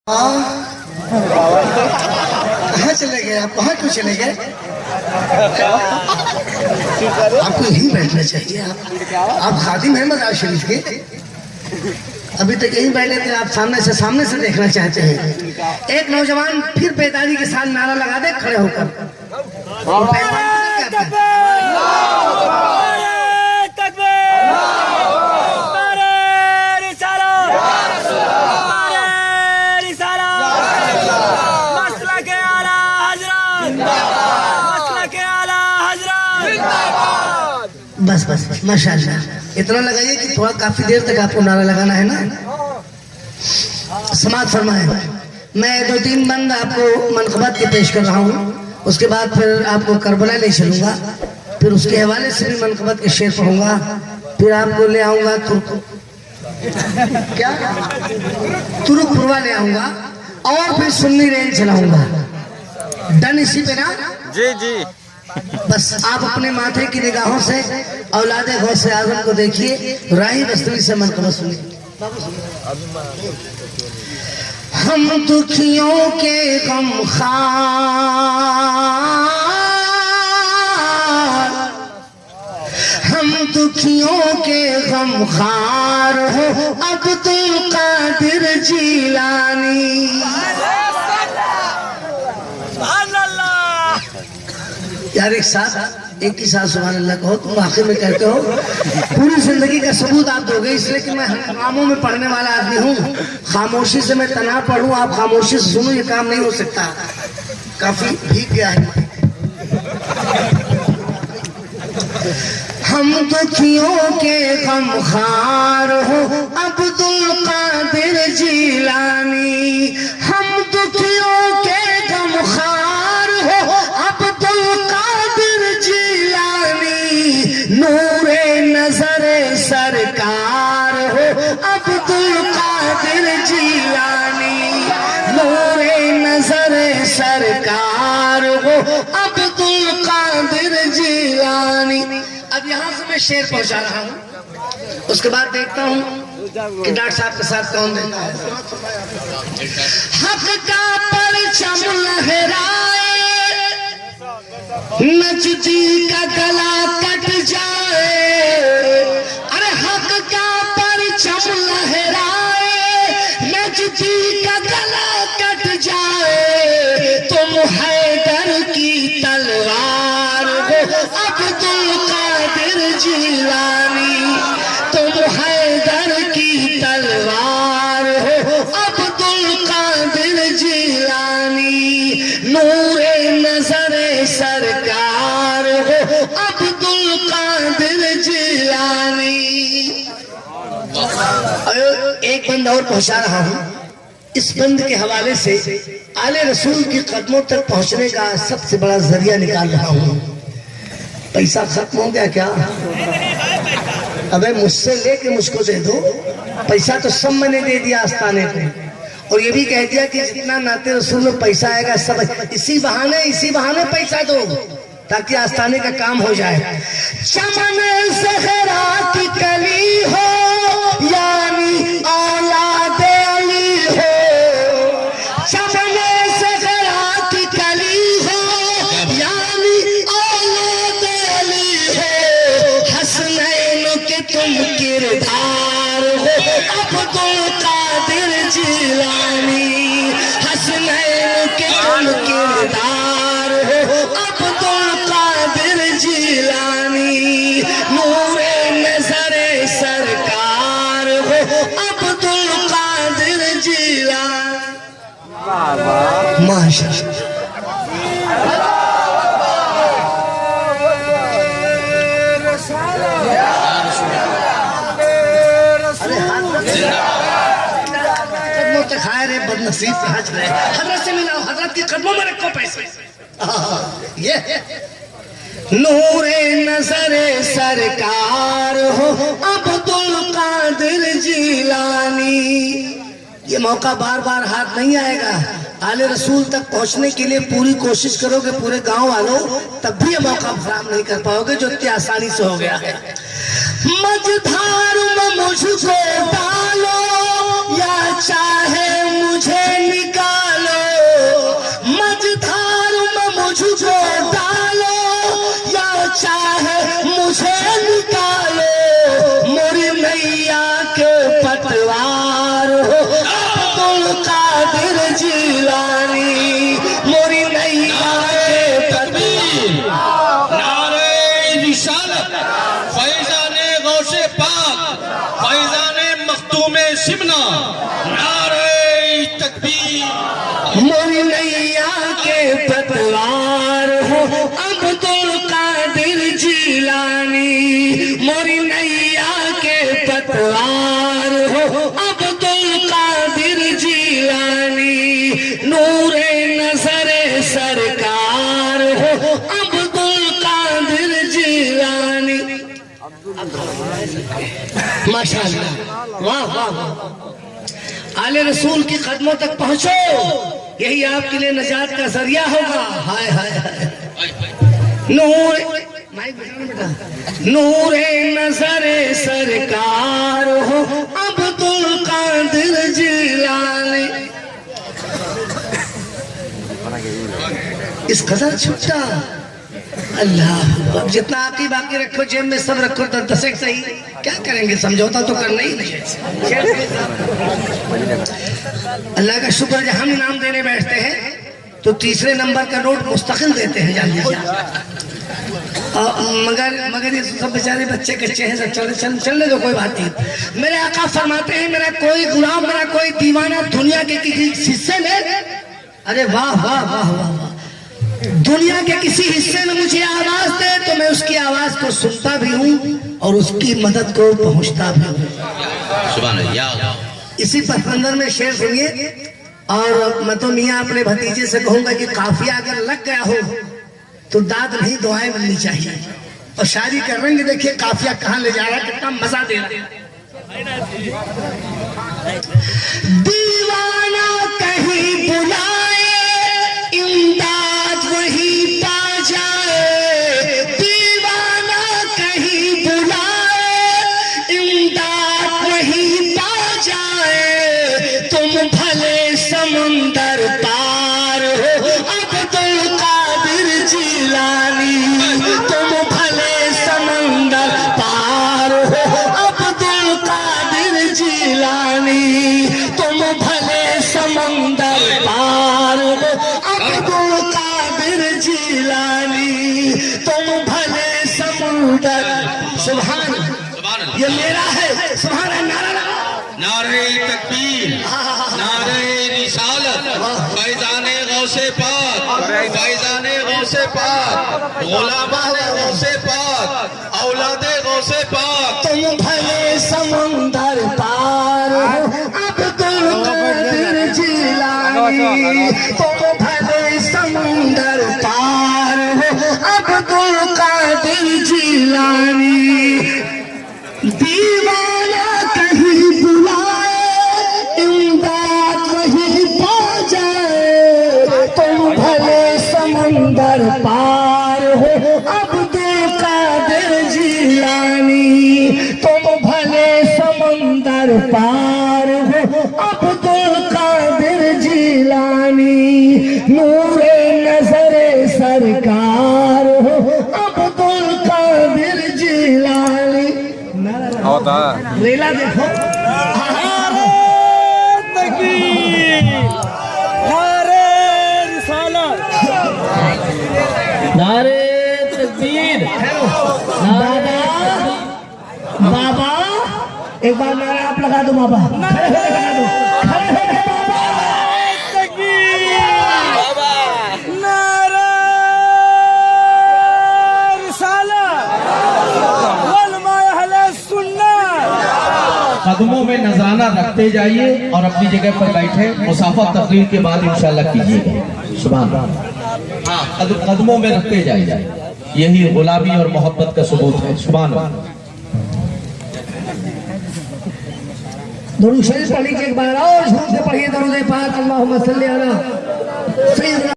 कहाँ चले गए आप? वहाँ क्यों चले गए? आपको यहीं बैठना चाहिए। आप खादिम हैं मज़ार शरीफ के, अभी तक यहीं बैठे थे। आप सामने से देखना चाहते हैं। एक नौजवान फिर बेदारी के साथ नारा लगा दे खड़े होकर। बस बस माशाअल्लाह, इतना लगाइए कि थोड़ा काफी देर तक आपको नारा लगाना है ना। समाज फरमाए। मैं 2-3 बंद आपको मनक़बत के पेश कर रहा हूँ, उसके बाद फिर आपको करबला ले चलूँगा, फिर उसके हवाले से भी मनक़बत के शेर पढ़ूंगा, फिर आपको ले आऊँगा तुरुकपुरवा ले आऊँगा और फिर सुन्नी रेंज चलाऊँगा। डन इसी पे ना? जी जी। बस आप अपने माथे की निगाहों से औलादे गौसे आज़म को देखिए, राही रसूल से मनक़बत सुनिए। हम दुखियों के गमखार, हम दुखियों के गमखार हो अब्दुल कादिर जिलानी। यार एक ही साथ सुभान अल्लाह कहो। तुम आखिर में कहते हो पूरी जिंदगी का सबूत आप दोगे, इसलिए कि मैं हंगामों में पढ़ने वाला आदमी हूँ। खामोशी से मैं तना पढ़ूं, आप खामोशी से सुनो, ये काम नहीं हो सकता। काफी भीग गया है। हम दुखियों के गमखार हो अब्दुल कादिर जिलानी। हम दुखियों के गमखार हो अब्दुल कादिर जिलानी। नूरे नजर सरकार हो अब्दुल कादिर जिलानी। नूरे नजर सरकार हो अब्दुल कादिर जिलानी। अब यहाँ से मैं शेर पहुंचा रहा हूँ, उसके बाद देखता हूँ कि डॉक्टर साहब के साथ कौन देता है। हक का परचम लहराए, नजदी का गला कट जाए। अरे हक का परचम लहराए, नजदी का गला कट जाए। तुम हैदर की तलवार हो अब्दुल कादिर जिलानी। तुम हैदर की तलवार हो अब्दुल कादिर जिलानी। नूरे नजर सरकार हो अब्दुल कादिर जिलानी। एक बंद और पहुंचा रहा हूं। इस बंद के हवाले से आले रसूल के कदमों तक पहुंचने का सबसे बड़ा जरिया निकाल रहा हूं। पैसा खत्म हो गया क्या? अबे मुझसे लेके मुझको दे दो। पैसा तो सब मैंने दे दिया आस्थाने पे, और ये भी कह दिया कि जितना नाते रसूल में पैसा आएगा सब इसी बहाने पैसा दो, ताकि आस्थाने का काम हो जाए। चमन ज़हरा की कली हो यानी औलाद अली हो। चमन ज़हरा की कली हो यानी औलाद अली हो। हसनैन के तुम किरदार हो अब्दुल कादिर जिलानी। हसनैन के तुम किरदार हो अब्दुल कादिर जिलानी। नूरे नजरे सरकार हो अब्दुल कादिर जिलानी। माशाअल्लाह। खाए रे बदनसीब कहाँ चले। हजरत से मिलाओ, हजरत के कदमों में रखो पैसे। ये नूरे नजरे सरकार हो अब्दुल कादिर जिलानी। ये मौका बार बार हाथ नहीं आएगा। आले रसूल तक पहुंचने के लिए पूरी कोशिश करोगे पूरे गांव वालों, तब भी ये मौका फराहम नहीं कर पाओगे जो इतनी आसानी से हो गया है। मझधार में मुझको डालो या चाहे मुझे मोरी नैया के पतवार हो अब्दुल कादिर जिलानी, मोरी नैया के पतवार हो अब्दुल कादिर जिलानी, नूरे नजरे सरकार हो अब्दुल कादिर जिलानी। माशाअल्लाह, वाह वाह वाह। आले रसूल की कदमों तक पहुंचो, यही आपके लिए नजात का जरिया होगा। हाय हाय हाय। नूर बेटा, नूरे नजरे सरकार हो अब्दुल कादिर जिलानी। इस कदर छुट्टा अल्लाह, अब जितना आकी बाकी रखो जेब में सब रखो, तो दसेक सही क्या करेंगे, समझौता तो करना ही नहीं। अल्लाह का शुक्र है हम इनाम देने बैठते हैं तो तीसरे नंबर का नोट मुस्तकिल देते हैं, जान लीजिए। मगर ये सब बेचारे बच्चे कच्चे हैं, सब चलने दो, कोई बात नहीं। मेरे आका फरमाते हैं मेरा कोई गुलाम, मेरा कोई दीवाना दुनिया के किसी हिस्से में, अरे वाह वाह वाह वाह, दुनिया के किसी हिस्से में मुझे आवाज दे तो मैं उसकी आवाज को सुनता भी हूँ और उसकी मदद को पहुँचता भी हूँ। इसी पथबंधन में शेर सुनिए। और मैं तो मियाँ अपने भतीजे से कहूंगा कि काफिया अगर लग गया हो तो दाद नहीं दुआएं मिलनी चाहिए। और शायरी कर रहे हैं, देखिए काफिया कहाँ ले जा रहा है, कितना मजा दे रहा है। दीवाना कहीं बुलाए इमदाद वहीं पा जाए, दीवाना कहीं बुलाए इमदाद वहीं पा जाए, तुम भले समुंदर पार हो अब्दुल कादिर जिलानी, तुम भले समुंदर पार हो अब्दुल कादिर जिलानी, तुम भले समुंदर पार हो अब्दुल कादिर जिलानी, तुम भले समुंदर। सुभान, ये मेरा है, सुभान नारा लगा। नारे तकबीर, नारे रिसालत, फैज़ाने गौसे पाक, फैज़ाने गौसे पाक, गुलामाने गौसे पाक, औलादे गौसे पाक। तुम भले समुंदर पार हो अब्दुल कादिर जिलानी, तुम भले समुंदर पार हो अब्दुल कादिर जिलानी, दीवाना कहीं बुलाए इमदाद वहीं पा जाए, तुम भले समुंदर पार हो अब्दुल कादिर जिलानी, तुम भले समुंदर पार हो अब्दुल कादिर जिलानी, नूरे नजरे सरकार हो अब्दुल कादिर जिलानी। लीला देखो, नारे तकबीर, नारे रिसालत, नारे तकबीर। बाबा बाबा एक बार नारा आप लगा दो बाबा, खड़े होके लगा दो, खड़े होके बाबा। बाबा नारे रिसालत, उलमाए अहले सुन्नत। कदमों में नजराना रखते जाइए और अपनी जगह पर बैठे, मुसाफा तकरीर के बाद इंशाल्लाह कीजिएगा। सुभान अल्लाह, हाँ कदमों में रखते जाइए, यही गुलामी और मोहब्बत का सबूत है। सुभान अल्लाह। दुरूद शरीफ पढ़ लीजिए एक बार और झूम से पढ़िए दरूद पाक, अल्लाहुम्मा सल्ली अला सय्यिदना